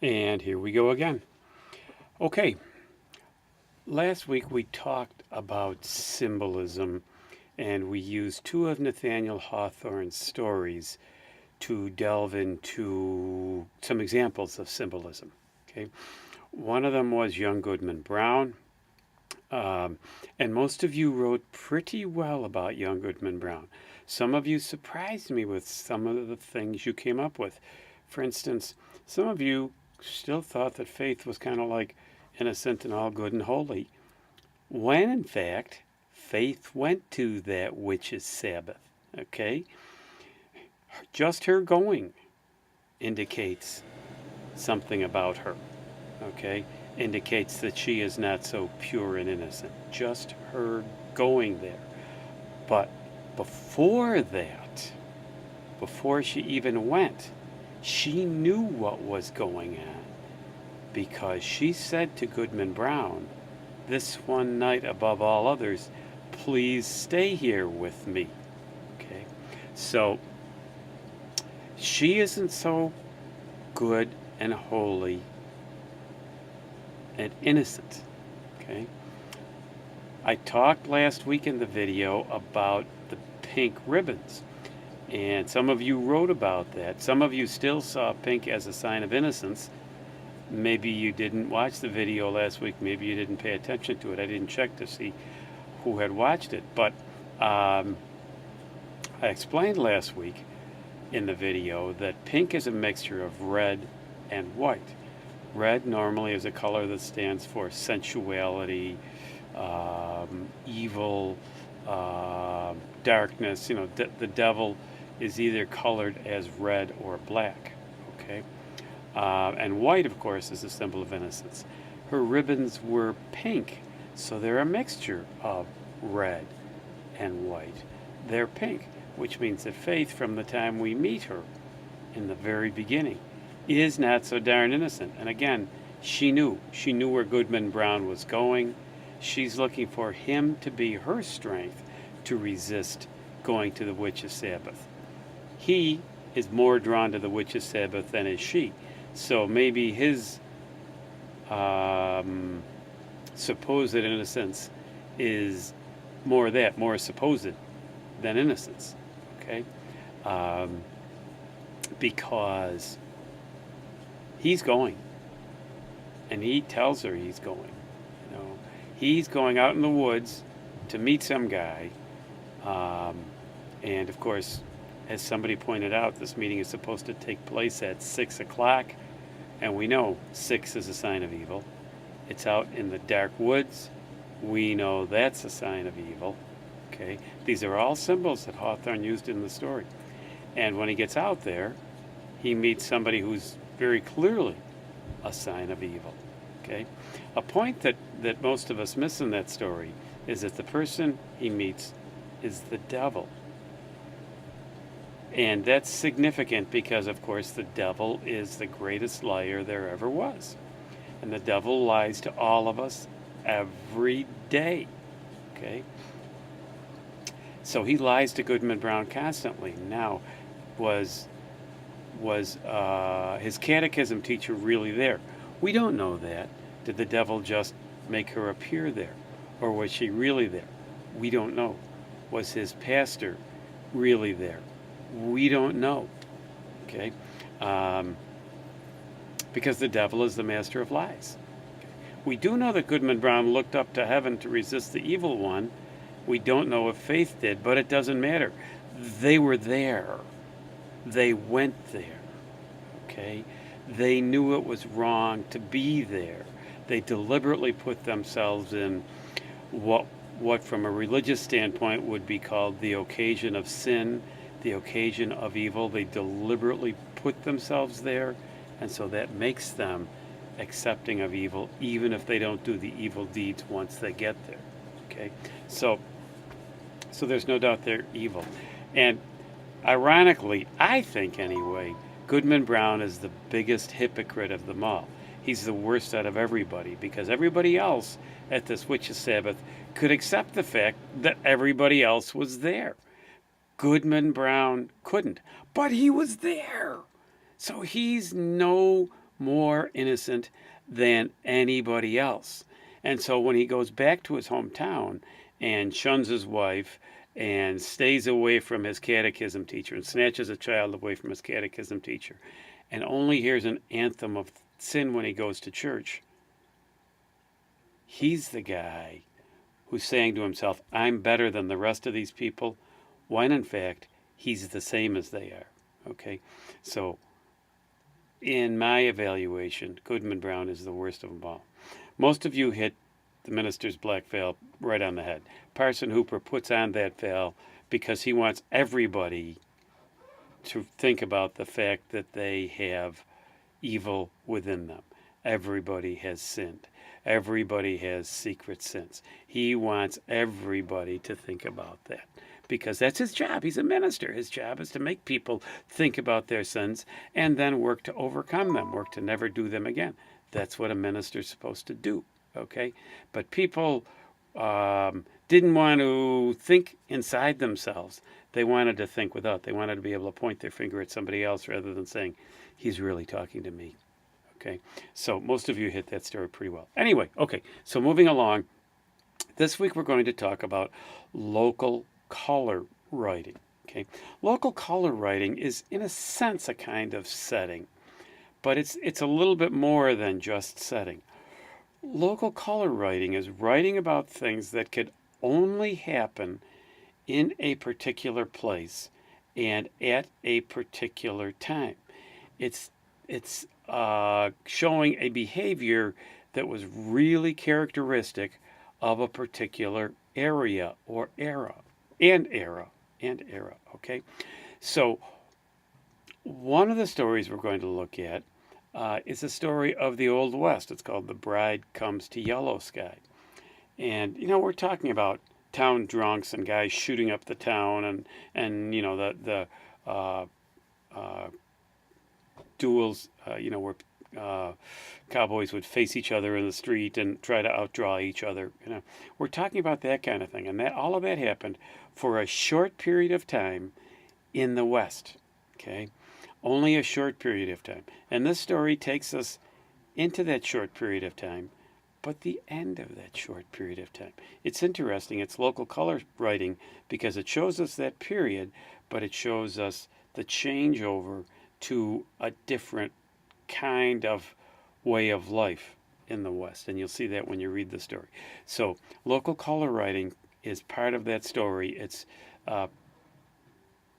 And here we go again. Okay, last week we talked about symbolism and we used two of Nathaniel Hawthorne's stories to delve into some examples of symbolism. Okay, one of them was Young Goodman Brown. Um, and most of you wrote pretty well about Young Goodman Brown. Some of you surprised me with some of the things you came up with. For instance, some of you still thought that faith was kind of like innocent and all good and holy, when in fact, faith went to that witch's Sabbath. Okay? Just her going indicates something about her. Okay? Indicates that she is not so pure and innocent. Just her going there. But before that, before she even went, she knew what was going on because she said to Goodman Brown, this one night above all others, please stay here with me. Okay? So she isn't so good and holy and innocent. Okay? I talked last week in the video about the pink ribbons. And some of you wrote about that. Some of you still saw pink as a sign of innocence. Maybe you didn't watch the video last week. Maybe you didn't pay attention to it. I didn't check to see who had watched it. But I explained last week in the video that pink is a mixture of red and white. Red normally is a color that stands for sensuality, evil, darkness. You know, the devil is either colored as red or black. Okay, and white, of course, is a symbol of innocence. Her ribbons were pink, so they're a mixture of red and white. They're pink, which means that Faith, from the time we meet her in the very beginning, is not so darn innocent. And again, she knew where Goodman Brown was going. She's looking for him to be her strength to resist going to the witch's Sabbath. He is more drawn to the witch's Sabbath than is she. So maybe his supposed innocence is more supposed than innocence. Okay? Because he's going. And he tells her he's going. You know, he's going out in the woods to meet some guy. And of course, as somebody pointed out, this meeting is supposed to take place at 6 o'clock. And we know 6 is a sign of evil. It's out in the dark woods. We know that's a sign of evil. Okay? These are all symbols that Hawthorne used in the story. And when he gets out there, he meets somebody who's very clearly a sign of evil. Okay? A point that most of us miss in that story is that the person he meets is the devil. And that's significant because, of course, the devil is the greatest liar there ever was. And the devil lies to all of us every day. Okay? So he lies to Goodman Brown constantly. Now, was his catechism teacher really there? We don't know that. Did the devil just make her appear there? Or was she really there? We don't know. Was his pastor really there? We don't know. Okay? Because the devil is the master of lies. We do know that Goodman Brown looked up to heaven to resist the evil one. We don't know if Faith did, but it doesn't matter. They were there. They went there. Okay? They knew it was wrong to be there. They deliberately put themselves in what from a religious standpoint would be called the occasion of sin, the occasion of evil. They deliberately put themselves there, and so that makes them accepting of evil, even if they don't do the evil deeds once they get there. Okay? So there's no doubt they're evil. And ironically, I think anyway, Goodman Brown is the biggest hypocrite of them all. He's the worst out of everybody because everybody else at this witch's Sabbath could accept the fact that everybody else was there. Goodman Brown couldn't, but he was there. So he's no more innocent than anybody else. And so when he goes back to his hometown and shuns his wife and stays away from his catechism teacher and snatches a child away from his catechism teacher and only hears an anthem of sin when he goes to church, he's the guy who's saying to himself, I'm better than the rest of these people, when in fact, he's the same as they are. Okay? So, in my evaluation, Goodman Brown is the worst of them all. Most of you hit the minister's black veil right on the head. Parson Hooper puts on that veil because he wants everybody to think about the fact that they have evil within them. Everybody has sinned. Everybody has secret sins. He wants everybody to think about that because that's his job. He's a minister. His job is to make people think about their sins and then work to overcome them, work to never do them again. That's what a minister's supposed to do, okay? But people didn't want to think inside themselves. They wanted to think without. They wanted to be able to point their finger at somebody else rather than saying, he's really talking to me. Okay, so most of you hit that story pretty well. Anyway, okay, so moving along, this week we're going to talk about local color writing. Okay, local color writing is, in a sense, a kind of setting, but it's a little bit more than just setting. Local color writing is writing about things that could only happen in a particular place and at a particular time. It's showing a behavior that was really characteristic of a particular area or era. Okay, so one of the stories we're going to look at is a story of the Old West. It's called The Bride Comes to Yellow Sky. And, we're talking about town drunks and guys shooting up the town and the duels, where cowboys would face each other in the street and try to outdraw each other. We're talking about that kind of thing, and that all of that happened for a short period of time in the West. Okay, only a short period of time, and this story takes us into that short period of time, but the end of that short period of time. It's interesting. It's local color writing because it shows us that period, but it shows us the changeover to a different kind of way of life in the West. And you'll see that when you read the story. So local color writing is part of that story. It's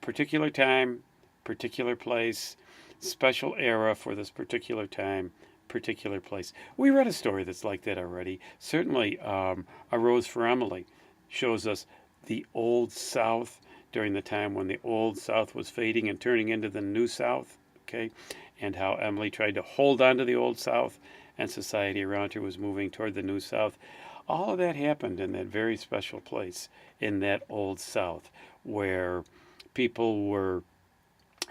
particular time, particular place, special era for this particular time, particular place. We read a story that's like that already. Certainly, A Rose for Emily shows us the Old South during the time when the Old South was fading and turning into the New South, okay, and how Emily tried to hold on to the Old South and society around her was moving toward the New South. All of that happened in that very special place in that Old South where people were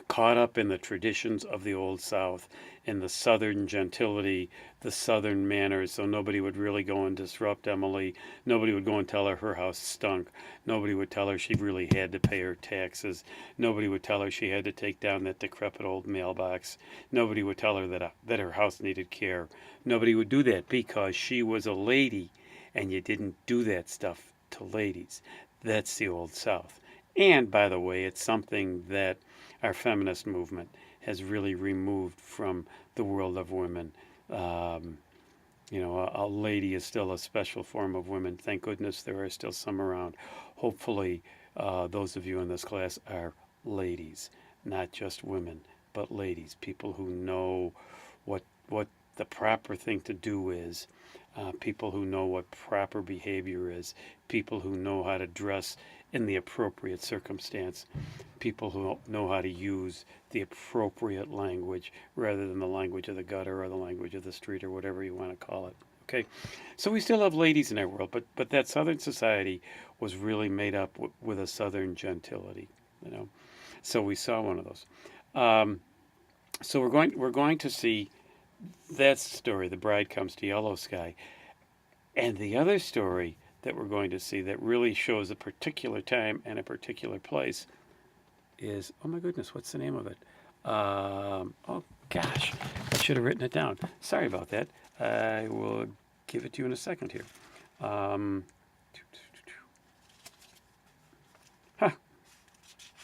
caught up in the traditions of the Old South, in the Southern gentility, the Southern manners, so nobody would really go and disrupt Emily. Nobody would go and tell her house stunk. Nobody would tell her she really had to pay her taxes. Nobody would tell her she had to take down that decrepit old mailbox. Nobody would tell her that her house needed care. Nobody would do that because she was a lady, and you didn't do that stuff to ladies. That's the Old South. And, by the way, it's something that our feminist movement has really removed from the world of women. A lady is still a special form of women. Thank goodness there are still some around. Hopefully, those of you in this class are ladies, not just women, but ladies, people who know what the proper thing to do is, people who know what proper behavior is, people who know how to dress in the appropriate circumstance, people who know how to use the appropriate language rather than the language of the gutter or the language of the street or whatever you want to call it. Okay, so we still have ladies in our world, but that Southern society was really made up with a Southern gentility, So we saw one of those. So we're going to see that story, The Bride Comes to Yellow Sky, and the other story that we're going to see that really shows a particular time and a particular place is, oh my goodness, what's the name of it? Oh gosh, I should have written it down. Sorry about that. I will give it to you in a second here. Um, huh,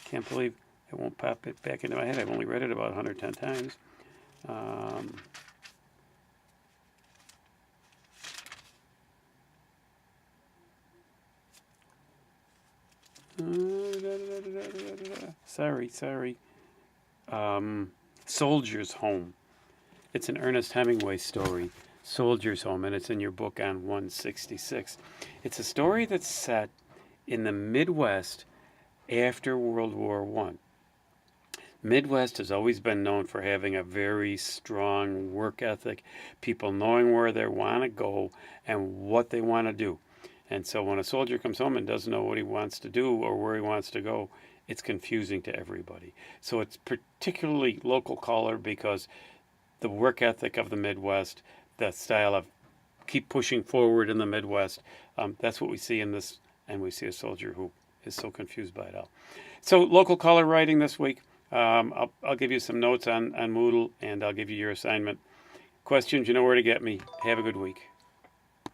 can't believe it won't pop it back into my head. I've only read it about 110 times. Um, sorry. Soldier's Home. It's an Ernest Hemingway story, Soldier's Home, and it's in your book on 166. It's a story that's set in the Midwest after World War I. Midwest has always been known for having a very strong work ethic, people knowing where they want to go and what they want to do. And so when a soldier comes home and doesn't know what he wants to do or where he wants to go, it's confusing to everybody. So it's particularly local color because the work ethic of the Midwest, the style of keep pushing forward in the Midwest, that's what we see in this. And we see a soldier who is so confused by it all. So local color writing this week. I'll give you some notes on Moodle, and I'll give you your assignment. Questions, you know where to get me. Have a good week.